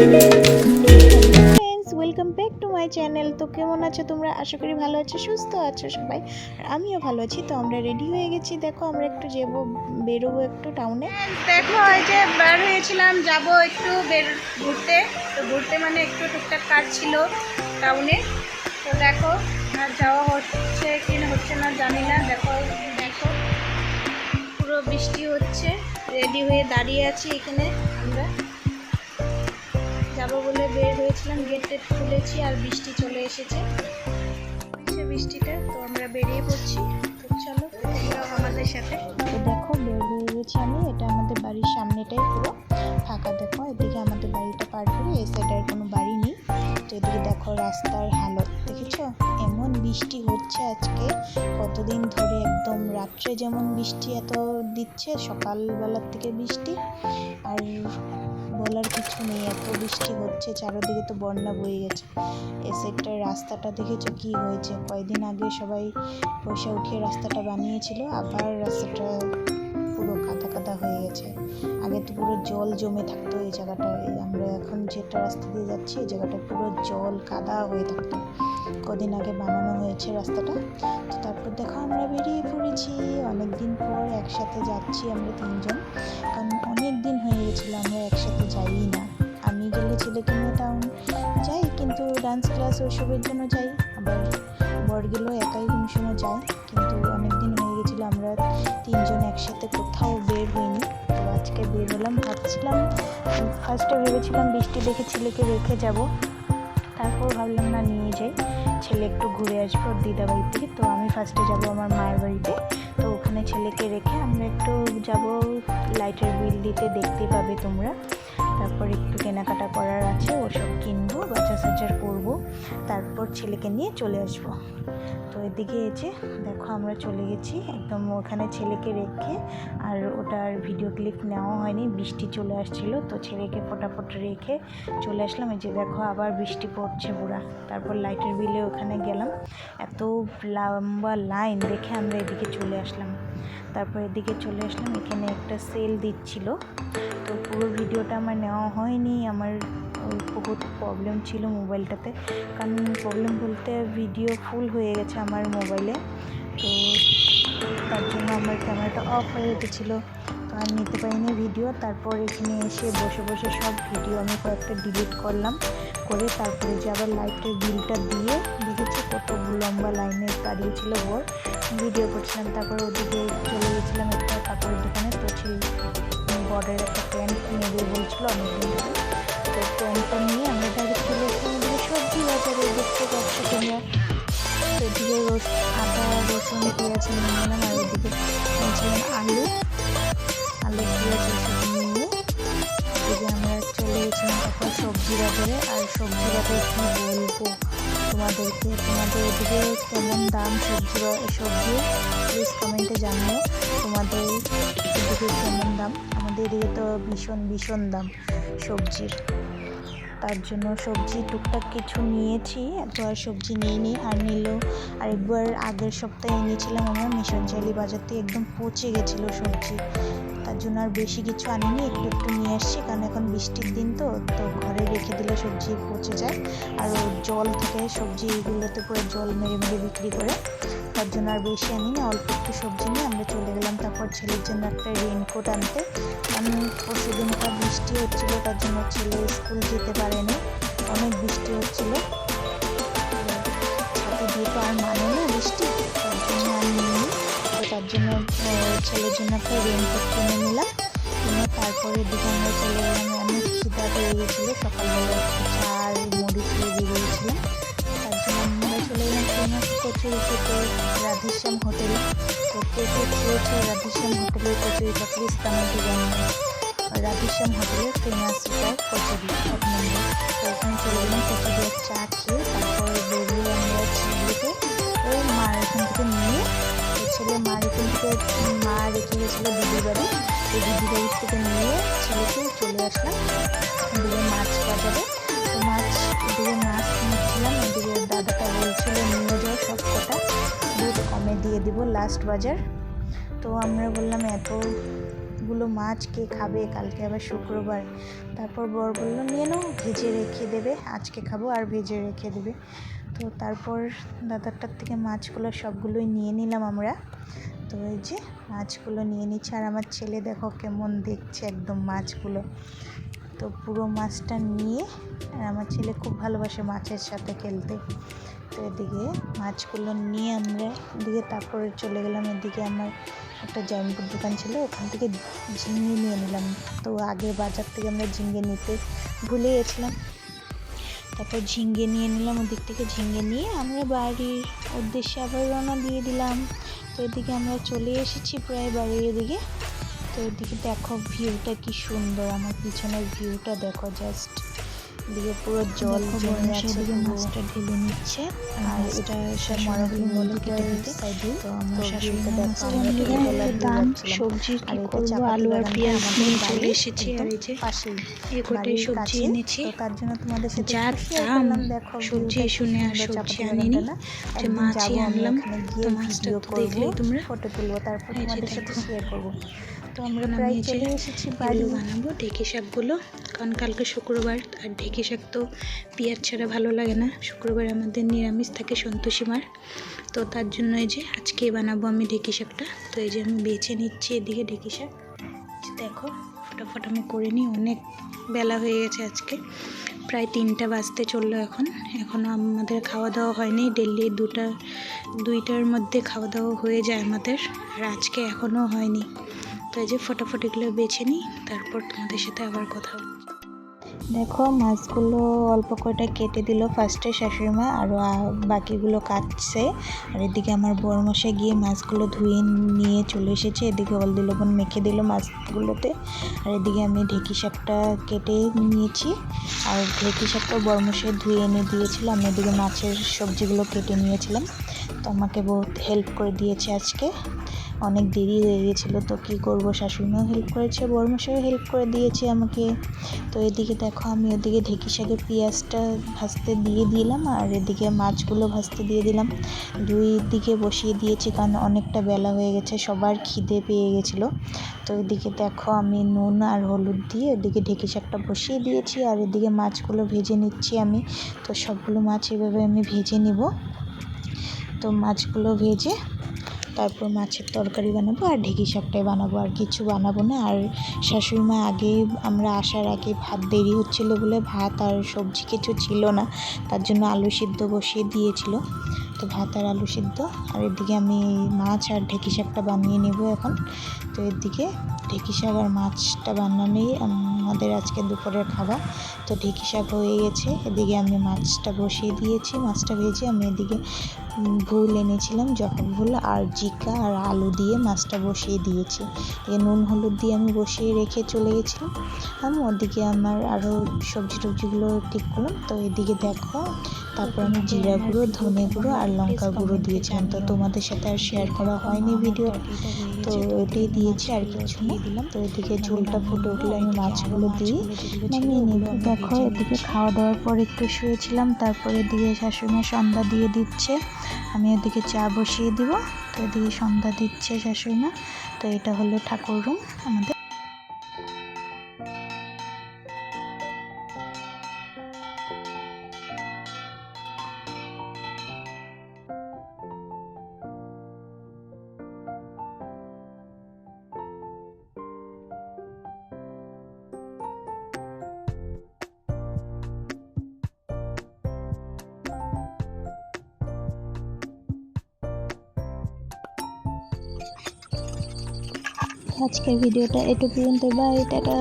Friends, welcome back to my channel. তো কেমন আছো তোমরা? আশা করি ভালো আছো, সুস্থ আছো সবাই। আর আমিও ভালো আছি। তো আমরা রেডি হয়ে গেছি, দেখো আমরা একটু বেরোবো একটু টাউনে। দেখো এই যে বের হয়েছিলাম, যাবো একটু ঘুরতে। তো ঘুরতে মানে একটু টুকটাক কাজ ছিল টাউনে। তো দেখো আর যাওয়া হচ্ছে কি না হচ্ছে না জানি না। দেখো দেখো পুরো বৃষ্টি হচ্ছে, রেডি হয়ে দাঁড়িয়ে আছি এখানে। আমরা যাবো বলে বের হয়েছিলাম, গেট খুলেছি আর বৃষ্টি চলে এসেছে, বৃষ্টিটা। তো আমরা বেরিয়ে পড়ছি। তো চলো তোমরাও আমাদের সাথে। তো দেখো বের হয়ে গেছি আমি। এটা আমাদের বাড়ির সামনেটাই পুরো ফাঁকা। দেখো এদিকে আমাদের বাড়িটা পার করে এই সাইডে আর কোনো বাড়ি নেই। তো এদিকে দেখো রাস্তার হালত দেখেছো, এমন বৃষ্টি হচ্ছে আজকে কতদিন ধরে। একদম রাত্রে যেমন বৃষ্টি এত দিচ্ছে, সকালবেলার থেকে বৃষ্টি আর বলার কিছু নেই, এত বৃষ্টি হচ্ছে চারিদিকে। তো বন্যা বয়ে গেছে। এই সাইডটার রাস্তাটা দেখেছো কি হয়েছে, কয়েকদিন আগে সবাই পয়সা উঠিয়ে রাস্তাটা বানিয়েছিল, আবার রাস্তাটা পুরো কাদা কাদা হয়ে গেছে। আগে তো পুরো জল জমে থাকতো এই জায়গাটায়। আমরা এখন যেটা রাস্তা দিয়ে যাচ্ছি এই জায়গাটা পুরো জল কাদা হয়ে থাকতো। কদিন আগে বানানো হয়েছে রাস্তাটা। তো তারপর দেখো আমরা বেরিয়ে পড়েছি, অনেকদিন পর একসাথে যাচ্ছি আমরা তিনজন। কারণ অনেক দিন হয়ে গেছিলো আমরা একসাথে যাই না। আমি গেলে ছেলেকে নিয়ে টাউন যাই, কিন্তু ডান্স ক্লাস ওইসবের জন্য যাই। আবার বর গেলেও একাই কোনো সময় যাই, কিন্তু অনেক দিন হয়ে গেছিলো আমরা তিনজন একসাথে কোথাও বের হইনি। তো আজকে বের হলাম। ভাবছিলাম, ফার্স্টে ভেবেছিলাম বৃষ্টি দেখে ছেলেকে রেখে যাব, তারপর ভাবলাম না, নিয়ে যাই, ছেলে একটু ঘুরে আসবো দিদা বাড়ি থেকে। তো আমি ফার্স্টে যাব আমার মায়ের বাড়িতে। তো ওখানে ছেলেকে রেখে আমরা একটু যাব লাইটের বিল দিতে, দেখতে পাবে তোমরা। তারপর একটু কেনাকাটা করার আছে, ওসব কিনবো, বাজার সাজার করবো, তারপর ছেলেকে নিয়ে চলে আসবো। তো এদিকে এসে দেখো আমরা চলে গেছি একদম ওখানে ছেলেকে রেখে। আর ওটার ভিডিও ক্লিপ নেওয়া হয়নি, বৃষ্টি চলে আসছিলো। তো ছেলেকে ফটাফট রেখে চলে আসলাম। এই যে দেখো আবার বৃষ্টি পড়ছে পুরা। তারপর লাইটের বিলে ওখানে গেলাম, এত লম্বা লাইন দেখে আমরা এদিকে চলে আসলাম। তারপর এদিকে চলে আসলাম, এখানে একটা সেল দিচ্ছিল। তো পুরো ভিডিওটা আমার নেওয়া হয়নি, আমার বহুত প্রবলেম ছিল মোবাইলটাতে। কারণ প্রবলেম বলতে ভিডিও ফুল হয়ে গেছে আমার মোবাইলে। তো তার জন্য আমার ক্যামেরাটা অফ হয়ে গেছিলো, তো আর নিতে পারিনি ভিডিও। তারপর এখানে এসে বসে বসে সব ভিডিও আমি কয়েকটা ডিলিট করলাম, করে তারপরে যে আবার লাইটের বিলটা দিয়ে দেখেছি কত লম্বা লাইনে দাঁড়িয়েছিল ওর ভিডিও করছিলাম। তারপর ওদিকে চলে গেছিলাম একটা কাপড়ের দোকানে। তো বর্ডারের একটা প্যান্ট নেবে বলছিল অনেকদিন ধরে। তো প্যান্টটা নিয়ে আমরা ডাইরেক্ট চলে এসেছিলাম ওদিকে সবজি বাজারে। দেখতে পাচ্ছি তোমরা, এদিকে আদা রসুন পেঁয়াজ নিয়ে নিলাম, আর ওদিকে নিয়েছিলাম আলু পেঁয়াজ এসব নিয়ে এদিকে আমরা চলে গেছিলাম তারপর সবজি বাজারে। আর সবজি বাজারে কি বলবো তোমাদেরকে, তোমাদের এদিকে কেমন দাম সবজি প্লিজ কমেন্টে জানিও, তোমাদের এদিকে কেমন দাম। আমাদের এদিকে তো ভীষণ দাম সবজির। তার জন্য সবজি টুকটাক কিছু নিয়েছি, এত আর সবজি নিইনি। আর নিলেও আরেকবার আগের সপ্তাহে এনেছিলাম আমরা মিশনচাইলি বাজার থেকে, একদম পচে গেছিলো সবজি। তার জন্য আর বেশি কিছু আনিনি, একটু নিয়ে আসছি। কারণ এখন বৃষ্টির দিন, তো ঘরে রেখে দিলে সবজি পচে যায়। আর জল থেকে সবজি এগুলোতে পুরো জল মেরে বিক্রি করে, তার জন্য আর বেশি আনিনি, অল্প একটু সবজি নিয়ে আমরা চলে গেলাম। তারপর ছেলের জন্য একটা রেইনকোট আনতে, কারণ পরশুদিনটা বৃষ্টি হচ্ছিলো, তার জন্য ছেলে স্কুল যেতে পারেনি, অনেক বৃষ্টি হচ্ছিলো। ছাতা দিয়ে তো আর মানে না বৃষ্টি, তার জন্য আর নিইনি। তো তার জন্য ছেলের জন্য একটা রেইনকোট কিনে নিলাম, কিনে তারপরে দিকে আমরা চলে গেলাম। অনেক খিদা পেয়ে গেছিলো, সকালবেলা চা আর মুড়ি খেয়ে বেরিয়েছিলাম। তার জন্য আমরা চলে গেলাম ফেমাস কচুরি খেতে রাধেশ্যাম হোটেলে। তো কে খেয়েছে রাধেশ্যাম হোটেলের কচুরিটা প্লিজ কমেন্টে জানাবেন। রাধেশ্যাম হোটেলের ফেমাস কচুরি এক নম্বর। তো ওখানে চলে গেলাম কচুরি আর চা খেয়ে। তারপরে বেরিয়ে আমরা ছেলেকে ওই মার এখান থেকে নিয়ে, ছেলে মার এখান থেকে মা রেখে গেছিলো দিদির বাড়ি, এই দিদির বাড়ির থেকে নিয়ে ছেলেকে চলে আসলাম এদিকে মাছ বাজারে। তো এদিকে মাছ নিচ্ছিলাম, এদিকে দাদাটা বলছিল নিয়ে যাও সব কটা, দুধ কমে দিয়ে দিব লাস্ট বাজার। তো আমরা বললাম এতগুলো মাছ কে খাবে, কালকে আবার শুক্রবার। তার তারপর বর বললো নিয়ে নাও, ভেজে রেখে দেবে, আজকে খাবো আর ভেজে রেখে দেবে। তো তারপর দাদারটার থেকে মাছগুলো সবগুলোই নিয়ে নিলাম আমরা। তো এই যে মাছগুলো নিয়ে নিচ্ছে, আর আমার ছেলে দেখো কেমন দেখছে একদম মাছগুলো। তো পুরো মাছটা নিয়ে, আর আমার ছেলে খুব ভালোবাসে মাছের সাথে খেলতে। তো এদিকে মাছগুলো নিয়ে আমরা এদিকে তারপরে চলে গেলাম। এদিকে আমার একটা জয়নপুর দোকান ছিল, ওখান থেকে ঝিঙে নিয়ে নিলাম। তো আগে বাজার থেকে আমরা ঝিঙে নিতে ভুলে গেছিলাম। তারপর ঝিঙে নিয়ে নিলাম, ওদিক থেকে ঝিঙে নিয়ে আমরা বাড়ির উদ্দেশ্যে আবার রওনা দিয়ে দিলাম। তো এদিকে আমরা চলে এসেছি প্রায় বাড়ির এদিকে। তো এদিকে দেখো ভিউটা কি সুন্দর, আমার পিছনের ভিউটা দেখো জাস্ট। এদিকে পুরো জল জমে আছে, এদিকে মাছটা ঢেলে নিচ্ছে, আর এটা মরাগুলো বলে কেটে দিতে। তো আমরা শাশুড়িটা দেখো দাম সবজি কি করবো, আলু আর পেঁয়াজ নিয়ে চলে এসেছি। আর এই যে এই কটাই সবজি এনেছি, তার জন্য তোমাদের সাথে যা দাম সবজি শুনে আর সবজি আনিনি, যে মাছই আনলাম। তো মাছটা দেখলেই তোমরা ফটো তুলবো, তারপর তোমাদের সাথে শেয়ার করবো। তো আমরা প্রায় চলে এসেছি বাড়ি। বানাবো ঢেঁকি শাকগুলো, কারণ কালকে শুক্রবার, আর ঢেঁকি শাক তো পেঁয়াজ ছাড়া ভালো লাগে না। শুক্রবার আমাদের নিরামিষ থাকে সন্তোষী মার, তো তার জন্য এই যে আজকে বানাবো আমি ঢেঁকি শাকটা। তো এই যে আমি বেছে নিচ্ছি এদিকে ঢেঁকি শাক। দেখো ফটাফট আমি করে নিই, অনেক বেলা হয়ে গেছে, আজকে প্রায় 3টা বাজতে চললো। এখনও আমাদের খাওয়া দাওয়া হয়নি। ডেলি 2টার মধ্যে খাওয়া দাওয়া হয়ে যায় আমাদের, আর আজকে এখনও হয়নি। তো এই যে ফটাফট এগুলো বেছে নিই, তারপর তোমাদের সাথে আবার কথা হবে। দেখো মাছগুলো অল্প কয়টা কেটে দিল ফার্স্টে শাশুড়িমা, আর বাকিগুলো কাটছে। আর এদিকে আমার বড়মশাই গিয়ে মাছগুলো ধুয়ে নিয়ে চলে এসেছে। এদিকে হলদি লবণ মেখে দিল মাছগুলোতে। আর এদিকে আমি ঢেঁকি শাকটা কেটে নিয়েছি, আর ঢেঁকি শাকটা বড়মশাই ধুয়ে এনে দিয়েছিল। আমি এদিকে মাছের সবজিগুলো কেটে নিয়েছিলাম। তো আমাকে বহুত হেল্প করে দিয়েছে আজকে, অনেক দেরি হয়ে গেছিলো। তো কী করবো, শাশুড়িমাও হেল্প করেছে, বড়মশাইও হেল্প করে দিয়েছে আমাকে। তো এদিকে দেখো আমি ওদিকে ঢেঁকি শাকের পেঁয়াজটা ভাজতে দিয়ে দিলাম, আর এদিকে মাছগুলো ভাজতে দিয়ে দিলাম। 2 দিকে বসিয়ে দিয়েছি, কারণ অনেকটা বেলা হয়ে গেছে, সবার খিদে পেয়ে গেছিলো। তো এদিকে দেখো আমি নুন আর হলুদ দিয়ে এদিকে ঢেঁকি শাকটা বসিয়ে দিয়েছি, আর এদিকে মাছগুলো ভেজে নিচ্ছি আমি। তো সবগুলো মাছ এভাবে আমি ভেজে নিব। তো মাছগুলো ভেজে তারপর মাছের তরকারি বানাবো, আর ঢেঁকি শাকটাই বানাবো, আর কিছু বানাবো না। আর শাশুড়িমা আগে, আমরা আসার আগে ভাত দেরি হচ্ছিলো বলে ভাত আর সবজি কিছু ছিল না, তার জন্য আলু সিদ্ধ বসিয়ে দিয়েছিল। তো ভাত আর আলু সিদ্ধ, আর এদিকে আমি মাছ আর ঢেঁকি শাকটা বানিয়ে নেব এখন। তো এদিকে ঢেঁকি শাক আর মাছটা বানানোই আমাদের আজকে দুপুরের খাবার। তো ঢেঁকি শাক হয়ে গেছে, এদিকে আমি মাছটা বসিয়ে দিয়েছি। মাছটা ভেজে আমি এদিকে ভুল এনেছিলাম, জবা ভুল আর জিকা আর আলু দিয়ে মাছটা বসিয়ে দিয়েছি। নুন হলুদ দিয়ে আমি বসিয়ে রেখে চলে গেছিলাম। আমি ওদিকে আমার আরও সবজিগুলো ঠিক করলাম। তো এদিকে দেখো তারপর আমি জিরা গুঁড়ো, ধনে গুঁড়ো আর লঙ্কা গুঁড়ো দিয়েছিলাম। তো তোমাদের সাথে আর শেয়ার করা হয়নি ভিডিও, তো এটাই দিয়েছি আর কিছু না। তো এদিকে ঝোলটা ফুটে উঠলে আমি মাছগুলো দিয়ে নামিয়ে নেব। দেখো এদিকে খাওয়া দাওয়ার পর একটু শুয়েছিলাম, তারপরে এদিকে শাশুড়িমা সন্ধ্যা দিয়ে দিচ্ছে, আমি ওদিকে চা বসিয়ে দিব। তো এদিকে সন্ধ্যা দিচ্ছে শাশুড়িমা। তো এটা হলো ঠাকুর রুম আমাদের। আজকের ভিডিওটা এটুকু পর্যন্ত, বাই, টাটা।